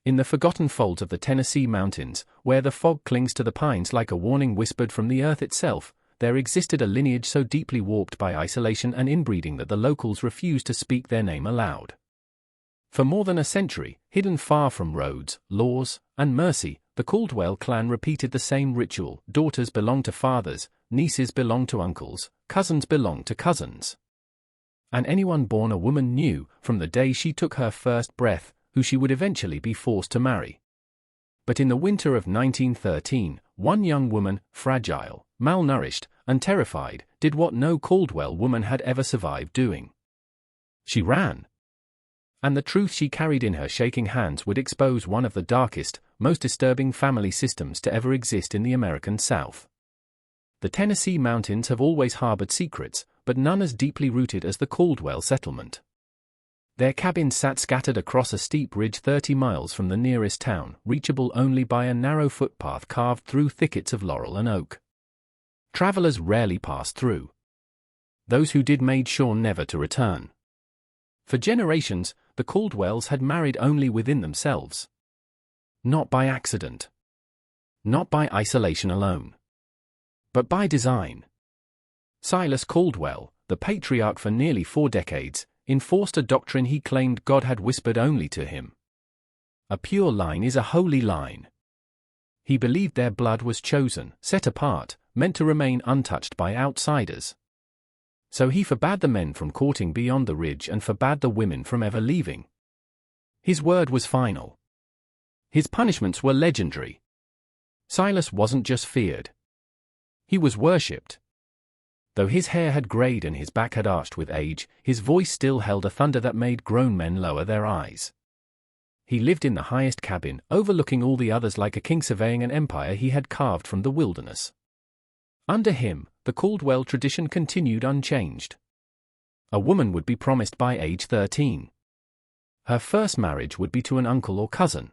In the forgotten folds of the Tennessee mountains, where the fog clings to the pines like a warning whispered from the earth itself, there existed a lineage so deeply warped by isolation and inbreeding that the locals refused to speak their name aloud. For more than a century, hidden far from roads, laws, and mercy, the Caldwell clan repeated the same ritual. Daughters belong to fathers, nieces belong to uncles, cousins belong to cousins. And anyone born a woman knew, from the day she took her first breath, who she would eventually be forced to marry. But in the winter of 1913, one young woman, fragile, malnourished, and terrified, did what no Caldwell woman had ever survived doing. She ran. And the truth she carried in her shaking hands would expose one of the darkest, most disturbing family systems to ever exist in the American South. The Tennessee mountains have always harbored secrets, but none as deeply rooted as the Caldwell settlement. Their cabins sat scattered across a steep ridge 30 miles from the nearest town, reachable only by a narrow footpath carved through thickets of laurel and oak. Travelers rarely passed through. Those who did made sure never to return. For generations, the Caldwells had married only within themselves. Not by accident. Not by isolation alone. But by design. Silas Caldwell, the patriarch for nearly 4 decades, enforced a doctrine he claimed God had whispered only to him. A pure line is a holy line. He believed their blood was chosen, set apart, meant to remain untouched by outsiders. So he forbade the men from courting beyond the ridge and forbade the women from ever leaving. His word was final. His punishments were legendary. Silas wasn't just feared. He was worshipped. Though his hair had grayed and his back had arched with age, his voice still held a thunder that made grown men lower their eyes. He lived in the highest cabin, overlooking all the others like a king surveying an empire he had carved from the wilderness. Under him, the Caldwell tradition continued unchanged. A woman would be promised by age 13. Her first marriage would be to an uncle or cousin.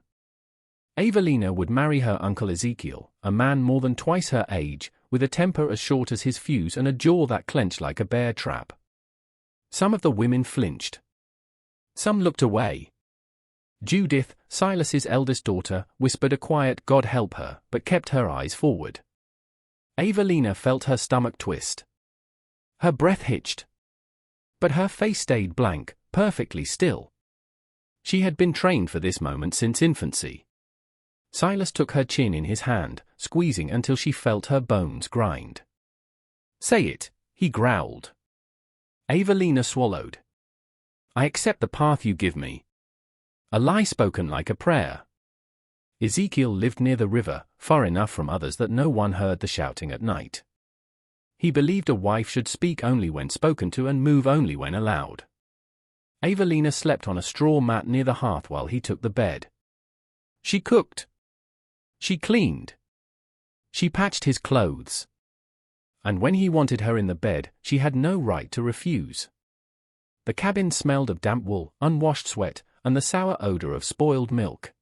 Avalina would marry her uncle Ezekiel, a man more than twice her age, with a temper as short as his fuse and a jaw that clenched like a bear trap. Some of the women flinched. Some looked away. Judith, Silas's eldest daughter, whispered a quiet "God help her," but kept her eyes forward. Avalina felt her stomach twist. Her breath hitched. But her face stayed blank, perfectly still. She had been trained for this moment since infancy. Silas took her chin in his hand, squeezing until she felt her bones grind. "Say it," he growled. Avalina swallowed. "I accept the path you give me." A lie spoken like a prayer. Ezekiel lived near the river, far enough from others that no one heard the shouting at night. He believed a wife should speak only when spoken to and move only when allowed. Avalina slept on a straw mat near the hearth while he took the bed. She cooked. She cleaned. She patched his clothes. And when he wanted her in the bed, she had no right to refuse. The cabin smelled of damp wool, unwashed sweat, and the sour odor of spoiled milk.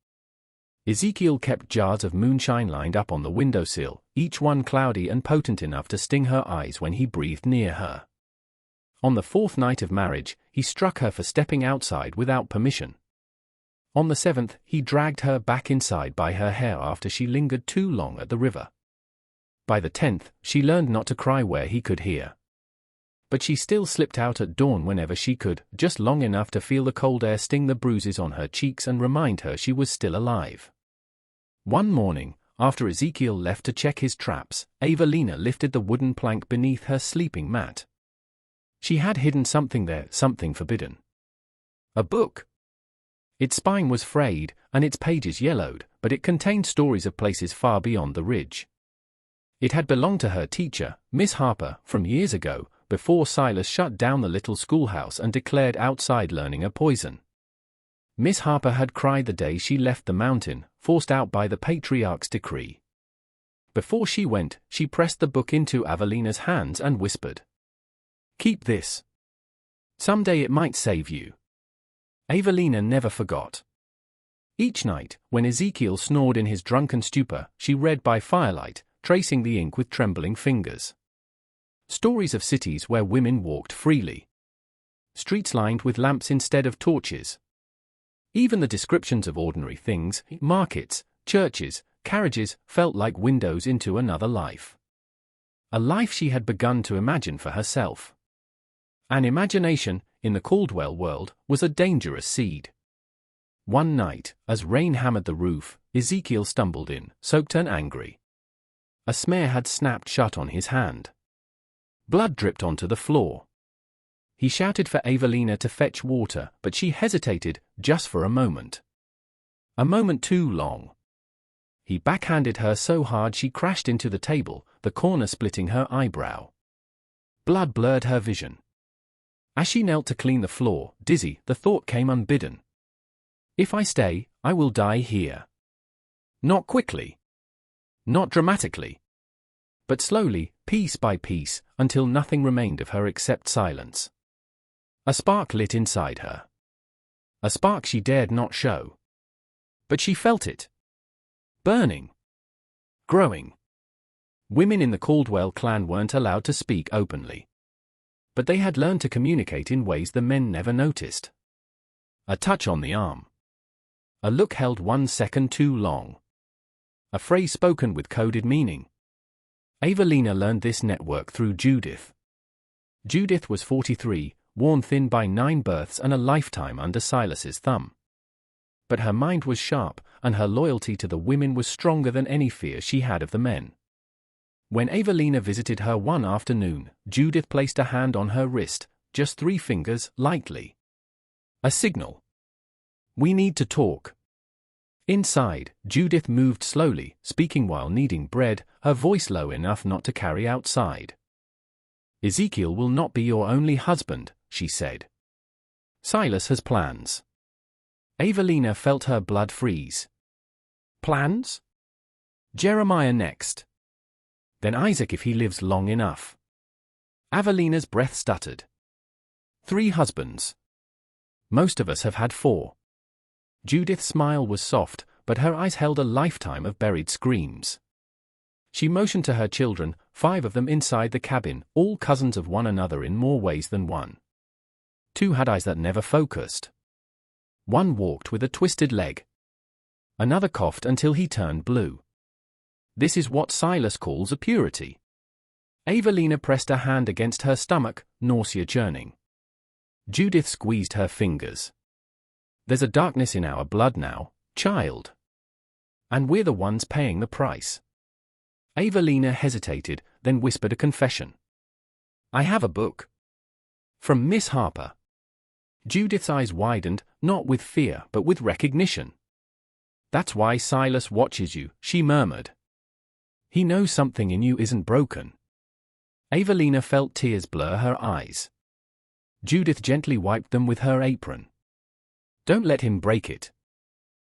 Ezekiel kept jars of moonshine lined up on the windowsill, each one cloudy and potent enough to sting her eyes when he breathed near her. On the 4th night of marriage, he struck her for stepping outside without permission. On the 7th, he dragged her back inside by her hair after she lingered too long at the river. By the 10th, she learned not to cry where he could hear. But she still slipped out at dawn whenever she could, just long enough to feel the cold air sting the bruises on her cheeks and remind her she was still alive. One morning, after Ezekiel left to check his traps, Avalina lifted the wooden plank beneath her sleeping mat. She had hidden something there, something forbidden. A book. Its spine was frayed, and its pages yellowed, but it contained stories of places far beyond the ridge. It had belonged to her teacher, Miss Harper, from years ago, before Silas shut down the little schoolhouse and declared outside learning a poison. Miss Harper had cried the day she left the mountain, forced out by the patriarch's decree. Before she went, she pressed the book into Avalina's hands and whispered, "Keep this. Someday it might save you." Avalina never forgot. Each night, when Ezekiel snored in his drunken stupor, she read by firelight, tracing the ink with trembling fingers. Stories of cities where women walked freely. Streets lined with lamps instead of torches. Even the descriptions of ordinary things, markets, churches, carriages, felt like windows into another life. A life she had begun to imagine for herself. An imagination, in the Caldwell world, was a dangerous seed. One night, as rain hammered the roof, Ezekiel stumbled in, soaked and angry. A smear had snapped shut on his hand. Blood dripped onto the floor. He shouted for Avalina to fetch water, but she hesitated, just for a moment. A moment too long. He backhanded her so hard she crashed into the table, the corner splitting her eyebrow. Blood blurred her vision. As she knelt to clean the floor, dizzy, the thought came unbidden. If I stay, I will die here. Not quickly. Not dramatically. But slowly, piece by piece, until nothing remained of her except silence. A spark lit inside her. A spark she dared not show. But she felt it. Burning. Growing. Women in the Caldwell clan weren't allowed to speak openly. But they had learned to communicate in ways the men never noticed. A touch on the arm. A look held 1 second too long. A phrase spoken with coded meaning. Avalina learned this network through Judith. Judith was 43, worn thin by 9 births and a lifetime under Silas's thumb. But her mind was sharp, and her loyalty to the women was stronger than any fear she had of the men. When Avalina visited her one afternoon, Judith placed a hand on her wrist, just 3 fingers, lightly. A signal. We need to talk. Inside, Judith moved slowly, speaking while kneading bread, her voice low enough not to carry outside. Ezekiel will not be your only husband, she said. Silas has plans. Avalina felt her blood freeze. Plans? Jeremiah next. Then Isaac if he lives long enough. Avalina's breath stuttered. 3 husbands. Most of us have had 4. Judith's smile was soft, but her eyes held a lifetime of buried screams. She motioned to her children, 5 of them inside the cabin, all cousins of one another in more ways than one. 2 had eyes that never focused. 1 walked with a twisted leg. Another coughed until he turned blue. This is what Silas calls a purity. Avalina pressed a hand against her stomach, nausea churning. Judith squeezed her fingers. There's a darkness in our blood now, child. And we're the ones paying the price. Avalina hesitated, then whispered a confession. I have a book. From Miss Harper. Judith's eyes widened, not with fear but with recognition. That's why Silas watches you, she murmured. He knows something in you isn't broken. Avalina felt tears blur her eyes. Judith gently wiped them with her apron. Don't let him break it.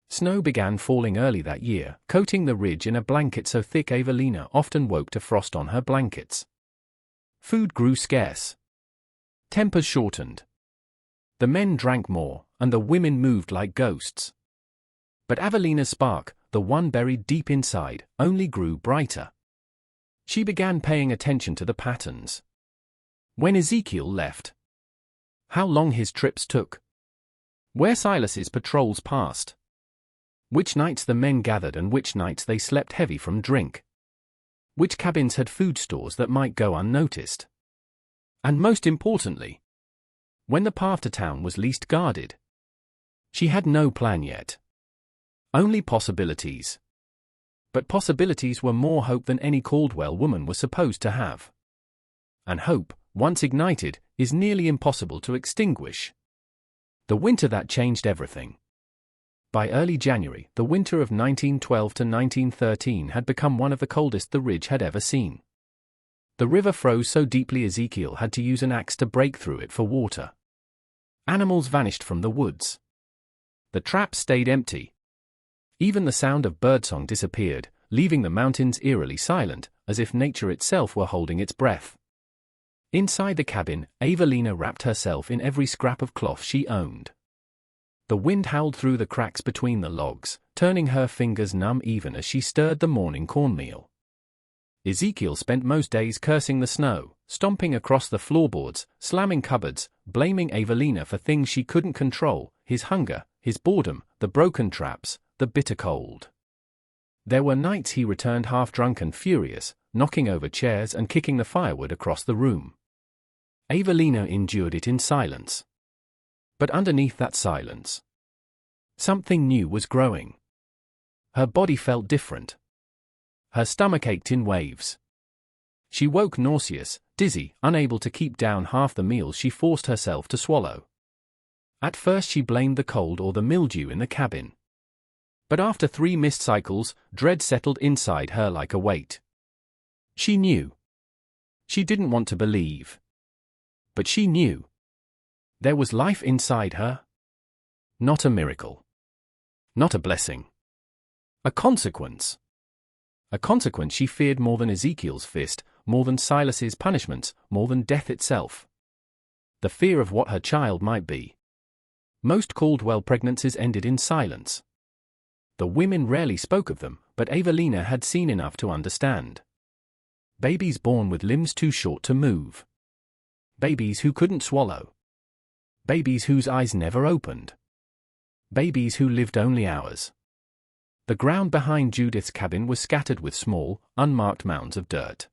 Snow began falling early that year, coating the ridge in a blanket so thick Avalina often woke to frost on her blankets. Food grew scarce. Tempers shortened. The men drank more, and the women moved like ghosts. But Avalina's spark, the one buried deep inside, only grew brighter. She began paying attention to the patterns. When Ezekiel left. How long his trips took. Where Silas's patrols passed. Which nights the men gathered and which nights they slept heavy from drink. Which cabins had food stores that might go unnoticed. And most importantly, when the path to town was least guarded. She had no plan yet. Only possibilities. But possibilities were more hope than any Caldwell woman was supposed to have. And hope, once ignited, is nearly impossible to extinguish. The winter that changed everything. By early January, the winter of 1912 to 1913 had become one of the coldest the ridge had ever seen. The river froze so deeply Ezekiel had to use an axe to break through it for water. Animals vanished from the woods. The traps stayed empty. Even the sound of birdsong disappeared, leaving the mountains eerily silent, as if nature itself were holding its breath. Inside the cabin, Avalina wrapped herself in every scrap of cloth she owned. The wind howled through the cracks between the logs, turning her fingers numb even as she stirred the morning cornmeal. Ezekiel spent most days cursing the snow, stomping across the floorboards, slamming cupboards, blaming Avalina for things she couldn't control: his hunger, his boredom, the broken traps, the bitter cold. There were nights he returned half-drunk and furious, knocking over chairs and kicking the firewood across the room. Avalina endured it in silence. But underneath that silence, something new was growing. Her body felt different. Her stomach ached in waves. She woke nauseous, dizzy, unable to keep down half the meals she forced herself to swallow. At first she blamed the cold or the mildew in the cabin. But after 3 missed cycles, dread settled inside her like a weight. She knew. She didn't want to believe. But she knew. There was life inside her. Not a miracle. Not a blessing. A consequence. A consequence she feared more than Ezekiel's fist, more than Silas's punishments, more than death itself. The fear of what her child might be. Most Caldwell pregnancies ended in silence. The women rarely spoke of them, but Avalina had seen enough to understand. Babies born with limbs too short to move. Babies who couldn't swallow. Babies whose eyes never opened. Babies who lived only hours. The ground behind Judith's cabin was scattered with small, unmarked mounds of dirt.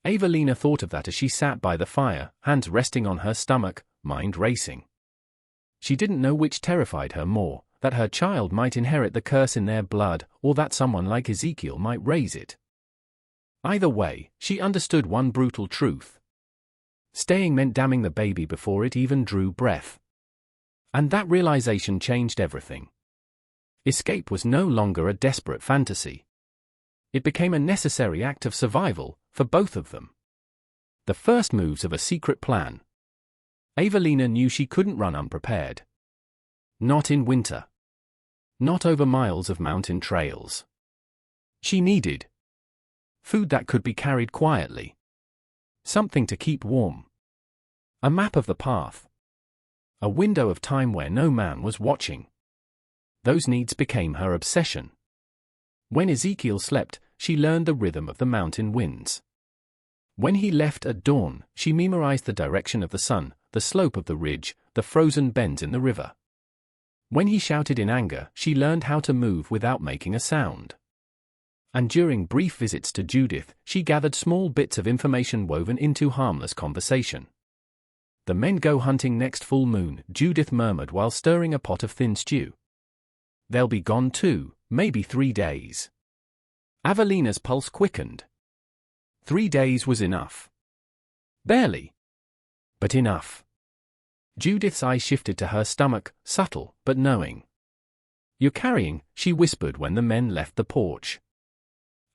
Avalina thought of that as she sat by the fire, hands resting on her stomach, mind racing. She didn't know which terrified her more, that her child might inherit the curse in their blood, or that someone like Ezekiel might raise it. Either way, she understood one brutal truth. Staying meant damning the baby before it even drew breath. And that realization changed everything. Escape was no longer a desperate fantasy. It became a necessary act of survival, for both of them. The first moves of a secret plan. Avalina knew she couldn't run unprepared. Not in winter. Not over miles of mountain trails. She needed food that could be carried quietly. Something to keep warm. A map of the path. A window of time where no man was watching. Those needs became her obsession. When Ezekiel slept, she learned the rhythm of the mountain winds. When he left at dawn, she memorized the direction of the sun, the slope of the ridge, the frozen bends in the river. When he shouted in anger, she learned how to move without making a sound. And during brief visits to Judith, she gathered small bits of information woven into harmless conversation. "The men go hunting next full moon," Judith murmured while stirring a pot of thin stew. "They'll be gone 2, maybe 3 days." Avalina's pulse quickened. 3 days was enough. Barely. But enough. Judith's eyes shifted to her stomach, subtle, but knowing. "You're carrying," she whispered when the men left the porch.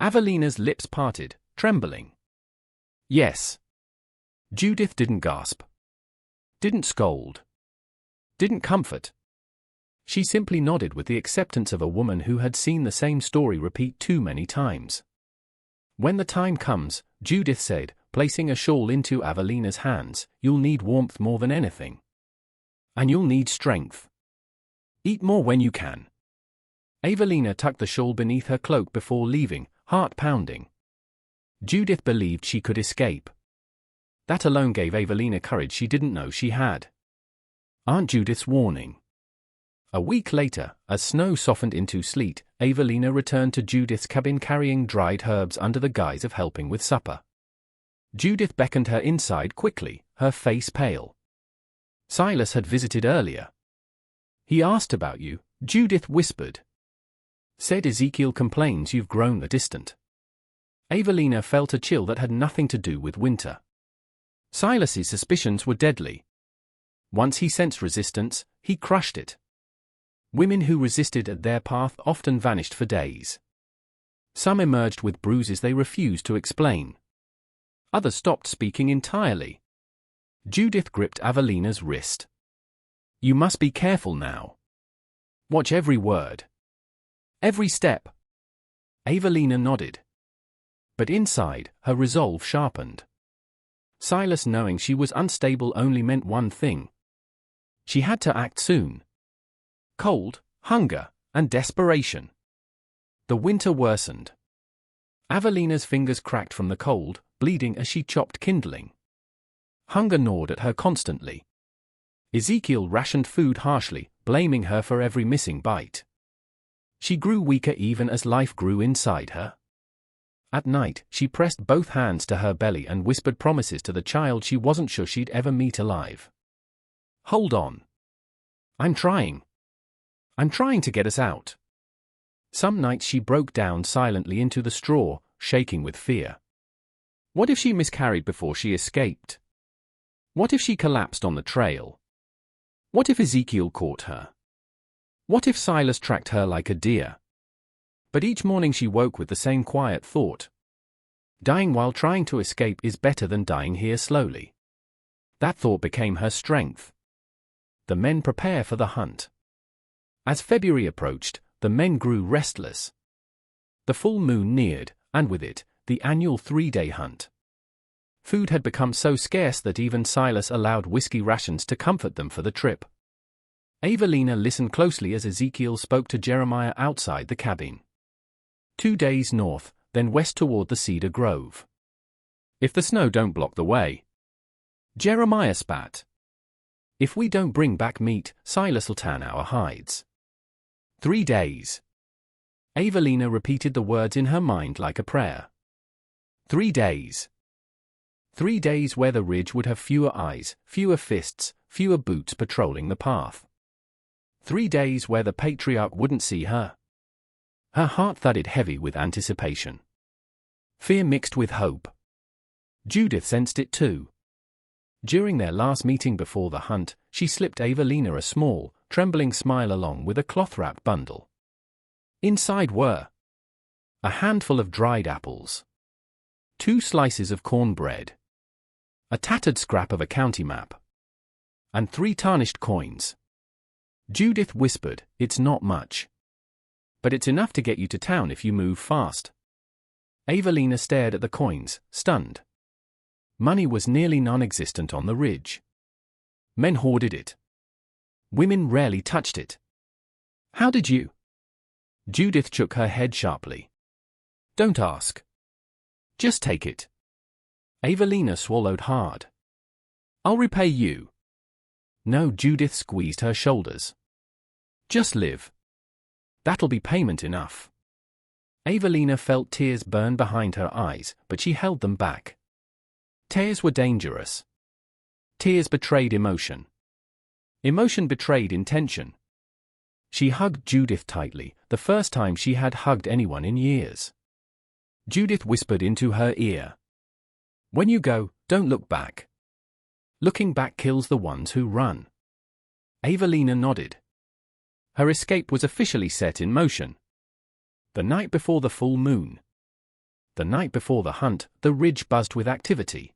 Avalina's lips parted, trembling. "Yes." Judith didn't gasp. Didn't scold. Didn't comfort. She simply nodded with the acceptance of a woman who had seen the same story repeat too many times. "When the time comes," Judith said, placing a shawl into Avalina's hands, "you'll need warmth more than anything. And you'll need strength. Eat more when you can." Avalina tucked the shawl beneath her cloak before leaving, heart pounding. Judith believed she could escape. That alone gave Avalina courage she didn't know she had. Aunt Judith's warning. A week later, as snow softened into sleet, Avalina returned to Judith's cabin carrying dried herbs under the guise of helping with supper. Judith beckoned her inside quickly, her face pale. "Silas had visited earlier. He asked about you," Judith whispered. "Said Ezekiel complains you've grown distant." Avalina felt a chill that had nothing to do with winter. Silas's suspicions were deadly. Once he sensed resistance, he crushed it. Women who resisted at their path often vanished for days. Some emerged with bruises they refused to explain. Others stopped speaking entirely. Judith gripped Avalina's wrist. "You must be careful now. Watch every word. Every step." Avalina nodded. But inside, her resolve sharpened. Silas knowing she was unstable only meant one thing. She had to act soon. Cold, hunger, and desperation. The winter worsened. Avalina's fingers cracked from the cold, bleeding as she chopped kindling. Hunger gnawed at her constantly. Ezekiel rationed food harshly, blaming her for every missing bite. She grew weaker even as life grew inside her. At night, she pressed both hands to her belly and whispered promises to the child she wasn't sure she'd ever meet alive. "Hold on. I'm trying. I'm trying to get us out." Some nights she broke down silently into the straw, shaking with fear. What if she miscarried before she escaped? What if she collapsed on the trail? What if Ezekiel caught her? What if Silas tracked her like a deer? But each morning she woke with the same quiet thought. Dying while trying to escape is better than dying here slowly. That thought became her strength. The men prepare for the hunt. As February approached, the men grew restless. The full moon neared, and with it, the annual 3-day hunt. Food had become so scarce that even Silas allowed whiskey rations to comfort them for the trip. Avalina listened closely as Ezekiel spoke to Jeremiah outside the cabin. 2 days north, then west toward the cedar grove. If the snow don't block the way. Jeremiah spat. If we don't bring back meat, Silas'll tan our hides. 3 days. Avalina repeated the words in her mind like a prayer. 3 days. 3 days where the ridge would have fewer eyes, fewer fists, fewer boots patrolling the path. 3 days where the patriarch wouldn't see her. Her heart thudded heavy with anticipation. Fear mixed with hope. Judith sensed it too. During their last meeting before the hunt, she slipped Avalina a small, trembling smile along with a cloth-wrapped bundle. Inside were a handful of dried apples, 2 slices of cornbread, a tattered scrap of a county map, and 3 tarnished coins. Judith whispered, "It's not much. But it's enough to get you to town if you move fast." Avalina stared at the coins, stunned. Money was nearly non-existent on the ridge. Men hoarded it. Women rarely touched it. "How did you?" Judith shook her head sharply. "Don't ask. Just take it." Avalina swallowed hard. "I'll repay you." No, Judith squeezed her shoulders. "Just live. That'll be payment enough." Avalina felt tears burn behind her eyes, but she held them back. Tears were dangerous. Tears betrayed emotion. Emotion betrayed intention. She hugged Judith tightly, the first time she had hugged anyone in years. Judith whispered into her ear, "When you go, don't look back. Looking back kills the ones who run." Avalina nodded. Her escape was officially set in motion. The night before the full moon. The night before the hunt, the ridge buzzed with activity.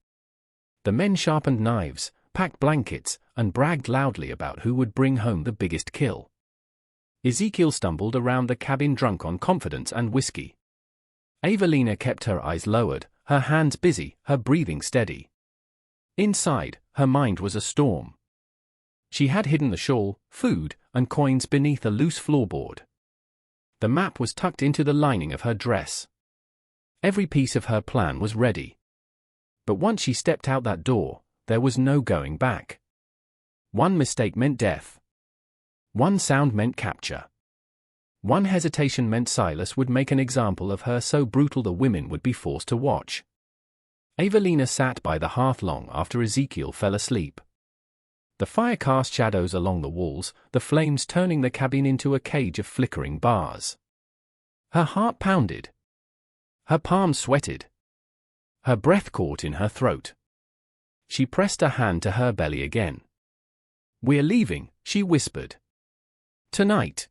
The men sharpened knives, packed blankets, and bragged loudly about who would bring home the biggest kill. Ezekiel stumbled around the cabin drunk on confidence and whiskey. Avalina kept her eyes lowered, her hands busy, her breathing steady. Inside, her mind was a storm. She had hidden the shawl, food, and coins beneath a loose floorboard. The map was tucked into the lining of her dress. Every piece of her plan was ready. But once she stepped out that door, there was no going back. One mistake meant death. One sound meant capture. One hesitation meant Silas would make an example of her so brutal the women would be forced to watch. Avalina sat by the hearth long after Ezekiel fell asleep. The fire cast shadows along the walls, the flames turning the cabin into a cage of flickering bars. Her heart pounded. Her palms sweated. Her breath caught in her throat. She pressed a hand to her belly again. "We're leaving," she whispered. "Tonight."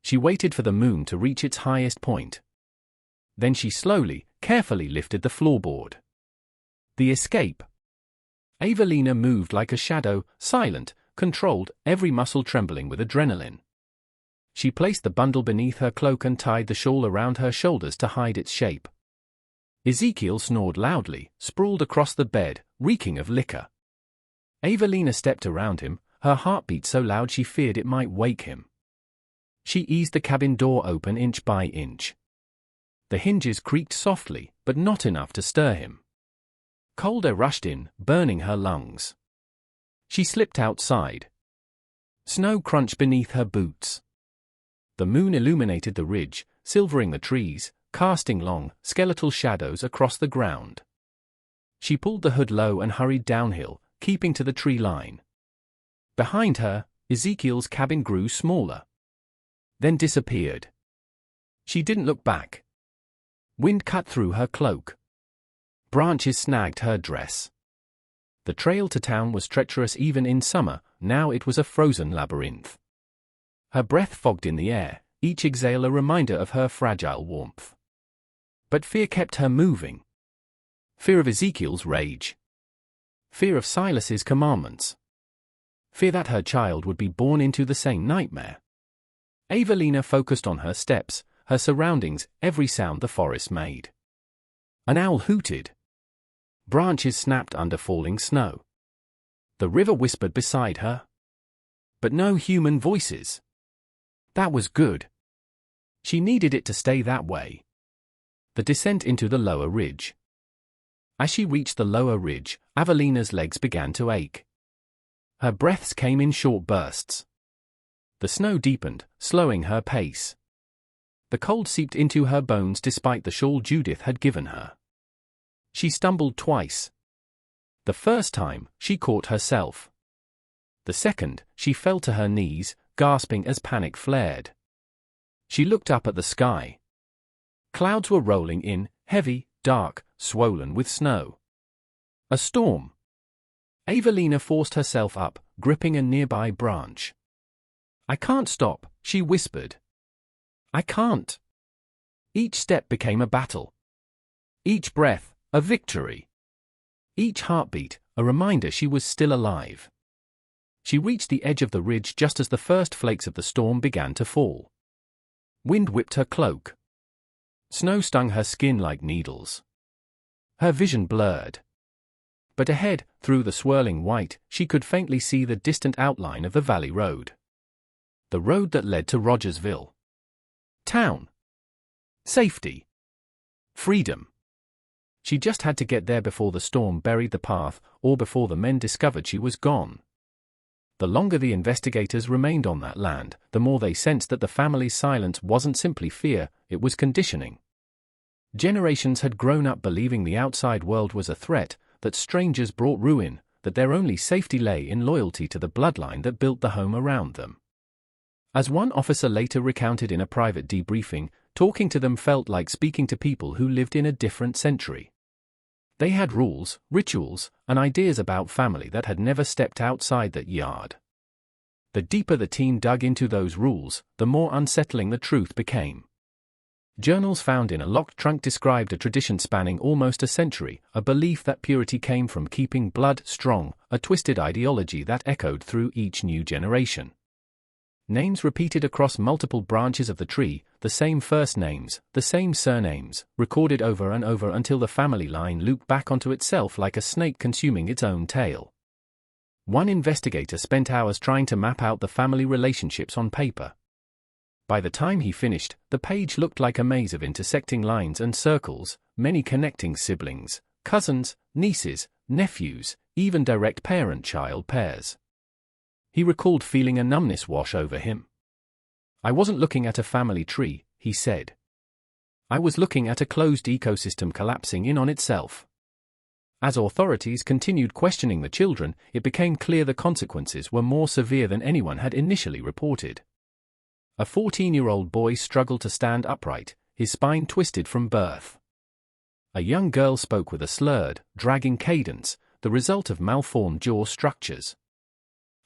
She waited for the moon to reach its highest point. Then she slowly, carefully lifted the floorboard. The escape. Avalina moved like a shadow, silent, controlled, every muscle trembling with adrenaline. She placed the bundle beneath her cloak and tied the shawl around her shoulders to hide its shape. Ezekiel snored loudly, sprawled across the bed, reeking of liquor. Avalina stepped around him, her heartbeat so loud she feared it might wake him. She eased the cabin door open inch by inch. The hinges creaked softly, but not enough to stir him. Cold air rushed in, burning her lungs. She slipped outside. Snow crunched beneath her boots. The moon illuminated the ridge, silvering the trees, casting long, skeletal shadows across the ground. She pulled the hood low and hurried downhill, keeping to the tree line. Behind her, Ezekiel's cabin grew smaller. Then disappeared. She didn't look back. Wind cut through her cloak. Branches snagged her dress. The trail to town was treacherous even in summer, now it was a frozen labyrinth. Her breath fogged in the air, each exhale a reminder of her fragile warmth. But fear kept her moving. Fear of Ezekiel's rage. Fear of Silas's commandments. Fear that her child would be born into the same nightmare. Avalina focused on her steps, her surroundings, every sound the forest made. An owl hooted. Branches snapped under falling snow. The river whispered beside her. But no human voices. That was good. She needed it to stay that way. The descent into the lower ridge. As she reached the lower ridge, Avalina's legs began to ache. Her breaths came in short bursts. The snow deepened, slowing her pace. The cold seeped into her bones despite the shawl Judith had given her. She stumbled twice. The first time, she caught herself. The second, she fell to her knees, gasping as panic flared. She looked up at the sky. Clouds were rolling in, heavy, dark, swollen with snow. A storm. Avalina forced herself up, gripping a nearby branch. "I can't stop," she whispered. "I can't." Each step became a battle. Each breath, a victory. Each heartbeat, a reminder she was still alive. She reached the edge of the ridge just as the first flakes of the storm began to fall. Wind whipped her cloak. Snow stung her skin like needles. Her vision blurred. But ahead, through the swirling white, she could faintly see the distant outline of the valley road. The road that led to Rogersville. Town. Safety. Freedom. She just had to get there before the storm buried the path, or before the men discovered she was gone. The longer the investigators remained on that land, the more they sensed that the family's silence wasn't simply fear, it was conditioning. Generations had grown up believing the outside world was a threat, that strangers brought ruin, that their only safety lay in loyalty to the bloodline that built the home around them. As one officer later recounted in a private debriefing, talking to them felt like speaking to people who lived in a different century. They had rules, rituals, and ideas about family that had never stepped outside that yard. The deeper the team dug into those rules, the more unsettling the truth became. Journals found in a locked trunk described a tradition spanning almost a century, a belief that purity came from keeping blood strong, a twisted ideology that echoed through each new generation. Names repeated across multiple branches of the tree, the same first names, the same surnames, recorded over and over until the family line looped back onto itself like a snake consuming its own tail. One investigator spent hours trying to map out the family relationships on paper. By the time he finished, the page looked like a maze of intersecting lines and circles, many connecting siblings, cousins, nieces, nephews, even direct parent-child pairs. He recalled feeling a numbness wash over him. "I wasn't looking at a family tree," he said. "I was looking at a closed ecosystem collapsing in on itself." As authorities continued questioning the children, it became clear the consequences were more severe than anyone had initially reported. A 14-year-old boy struggled to stand upright, his spine twisted from birth. A young girl spoke with a slurred, dragging cadence, the result of malformed jaw structures.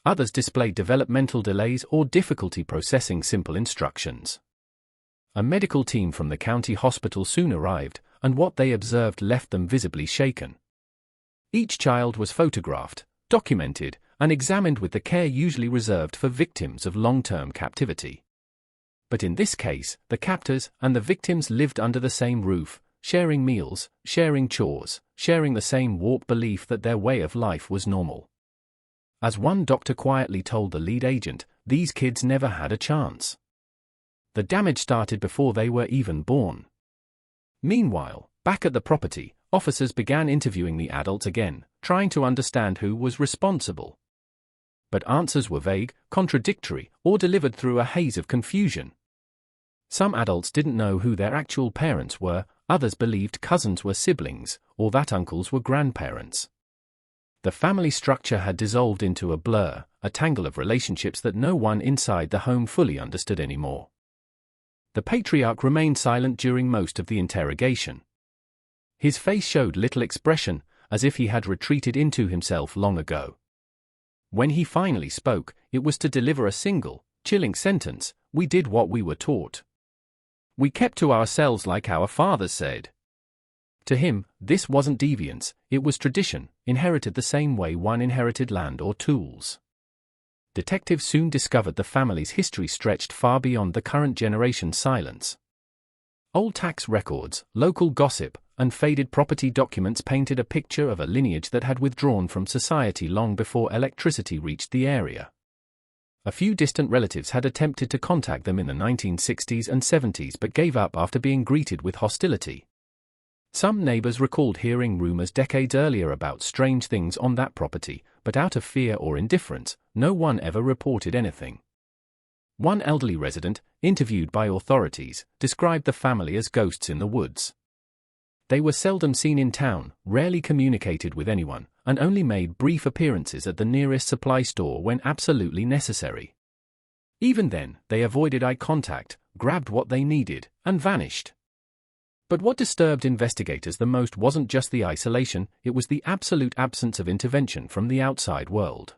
Others displayed developmental delays or difficulty processing simple instructions. A medical team from the county hospital soon arrived, and what they observed left them visibly shaken. Each child was photographed, documented, and examined with the care usually reserved for victims of long-term captivity. But in this case, the captors and the victims lived under the same roof, sharing meals, sharing chores, sharing the same warped belief that their way of life was normal. As one doctor quietly told the lead agent, these kids never had a chance. The damage started before they were even born. Meanwhile, back at the property, officers began interviewing the adults again, trying to understand who was responsible. But answers were vague, contradictory, or delivered through a haze of confusion. Some adults didn't know who their actual parents were, others believed cousins were siblings, or that uncles were grandparents. The family structure had dissolved into a blur, a tangle of relationships that no one inside the home fully understood anymore. The patriarch remained silent during most of the interrogation. His face showed little expression, as if he had retreated into himself long ago. When he finally spoke, it was to deliver a single, chilling sentence: "We did what we were taught. We kept to ourselves like our fathers said." To him, this wasn't deviance, it was tradition, inherited the same way one inherited land or tools. Detectives soon discovered the family's history stretched far beyond the current generation's silence. Old tax records, local gossip, and faded property documents painted a picture of a lineage that had withdrawn from society long before electricity reached the area. A few distant relatives had attempted to contact them in the 1960s and 70s but gave up after being greeted with hostility. Some neighbors recalled hearing rumors decades earlier about strange things on that property, but out of fear or indifference, no one ever reported anything. One elderly resident, interviewed by authorities, described the family as ghosts in the woods. They were seldom seen in town, rarely communicated with anyone, and only made brief appearances at the nearest supply store when absolutely necessary. Even then, they avoided eye contact, grabbed what they needed, and vanished. But what disturbed investigators the most wasn't just the isolation, it was the absolute absence of intervention from the outside world.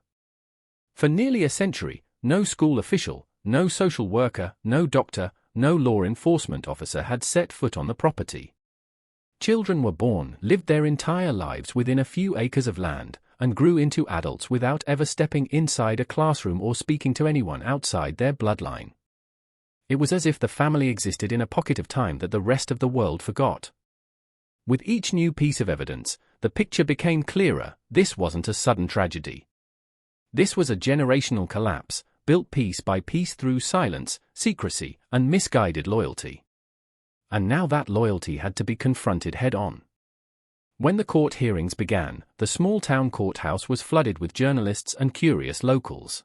For nearly a century, no school official, no social worker, no doctor, no law enforcement officer had set foot on the property. Children were born, lived their entire lives within a few acres of land, and grew into adults without ever stepping inside a classroom or speaking to anyone outside their bloodline. It was as if the family existed in a pocket of time that the rest of the world forgot. With each new piece of evidence, the picture became clearer: this wasn't a sudden tragedy. This was a generational collapse, built piece by piece through silence, secrecy, and misguided loyalty. And now that loyalty had to be confronted head-on. When the court hearings began, the small-town courthouse was flooded with journalists and curious locals.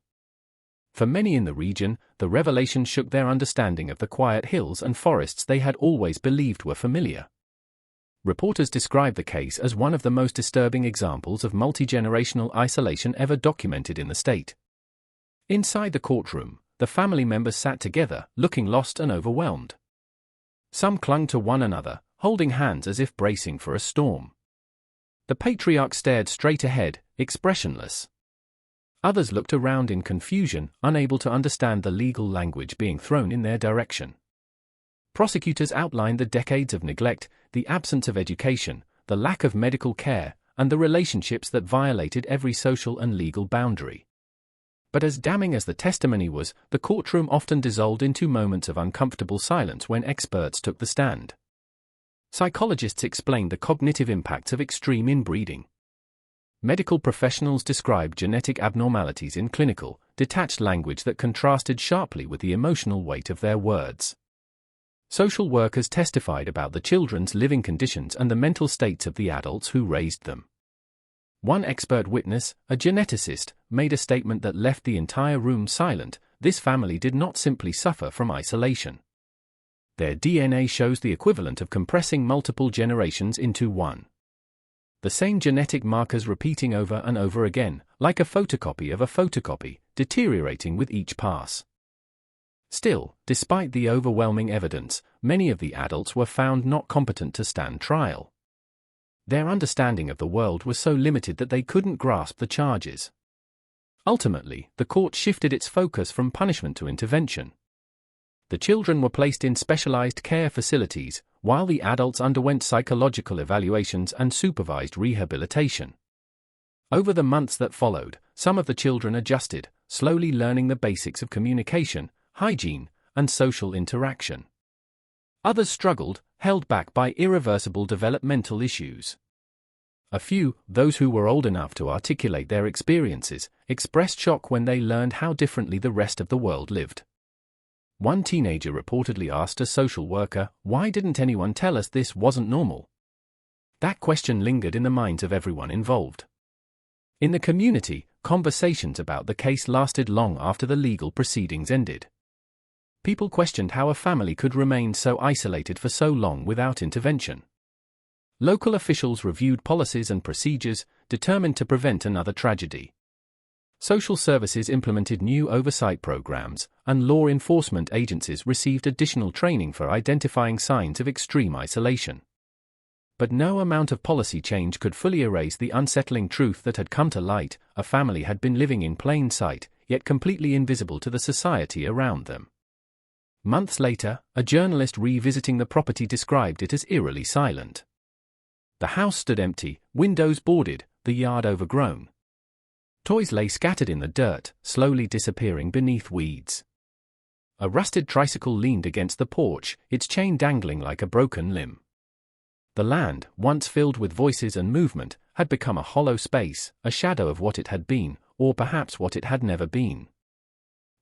For many in the region, the revelation shook their understanding of the quiet hills and forests they had always believed were familiar. Reporters described the case as one of the most disturbing examples of multi-generational isolation ever documented in the state. Inside the courtroom, the family members sat together, looking lost and overwhelmed. Some clung to one another, holding hands as if bracing for a storm. The patriarch stared straight ahead, expressionless. Others looked around in confusion, unable to understand the legal language being thrown in their direction. Prosecutors outlined the decades of neglect, the absence of education, the lack of medical care, and the relationships that violated every social and legal boundary. But as damning as the testimony was, the courtroom often dissolved into moments of uncomfortable silence when experts took the stand. Psychologists explained the cognitive impacts of extreme inbreeding. Medical professionals described genetic abnormalities in clinical, detached language that contrasted sharply with the emotional weight of their words. Social workers testified about the children's living conditions and the mental states of the adults who raised them. One expert witness, a geneticist, made a statement that left the entire room silent: this family did not simply suffer from isolation. Their DNA shows the equivalent of compressing multiple generations into one. The same genetic markers repeating over and over again, like a photocopy of a photocopy, deteriorating with each pass. Still, despite the overwhelming evidence, many of the adults were found not competent to stand trial. Their understanding of the world was so limited that they couldn't grasp the charges. Ultimately, the court shifted its focus from punishment to intervention. The children were placed in specialized care facilities, while the adults underwent psychological evaluations and supervised rehabilitation. Over the months that followed, some of the children adjusted, slowly learning the basics of communication, hygiene, and social interaction. Others struggled, held back by irreversible developmental issues. A few, those who were old enough to articulate their experiences, expressed shock when they learned how differently the rest of the world lived. One teenager reportedly asked a social worker, "Why didn't anyone tell us this wasn't normal?" That question lingered in the minds of everyone involved. In the community, conversations about the case lasted long after the legal proceedings ended. People questioned how a family could remain so isolated for so long without intervention. Local officials reviewed policies and procedures, determined to prevent another tragedy. Social services implemented new oversight programs, and law enforcement agencies received additional training for identifying signs of extreme isolation. But no amount of policy change could fully erase the unsettling truth that had come to light: a family had been living in plain sight, yet completely invisible to the society around them. Months later, a journalist revisiting the property described it as eerily silent. The house stood empty, windows boarded, the yard overgrown. Toys lay scattered in the dirt, slowly disappearing beneath weeds. A rusted tricycle leaned against the porch, its chain dangling like a broken limb. The land, once filled with voices and movement, had become a hollow space, a shadow of what it had been, or perhaps what it had never been.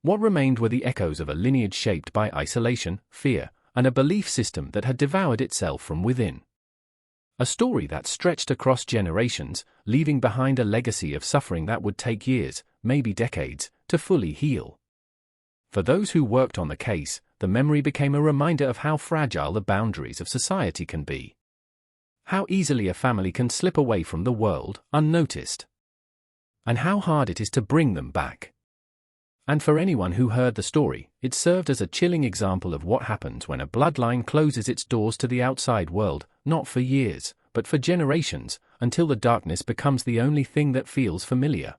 What remained were the echoes of a lineage shaped by isolation, fear, and a belief system that had devoured itself from within. A story that stretched across generations, leaving behind a legacy of suffering that would take years, maybe decades, to fully heal. For those who worked on the case, the memory became a reminder of how fragile the boundaries of society can be. How easily a family can slip away from the world, unnoticed. And how hard it is to bring them back. And for anyone who heard the story, it served as a chilling example of what happens when a bloodline closes its doors to the outside world, not for years, but for generations, until the darkness becomes the only thing that feels familiar.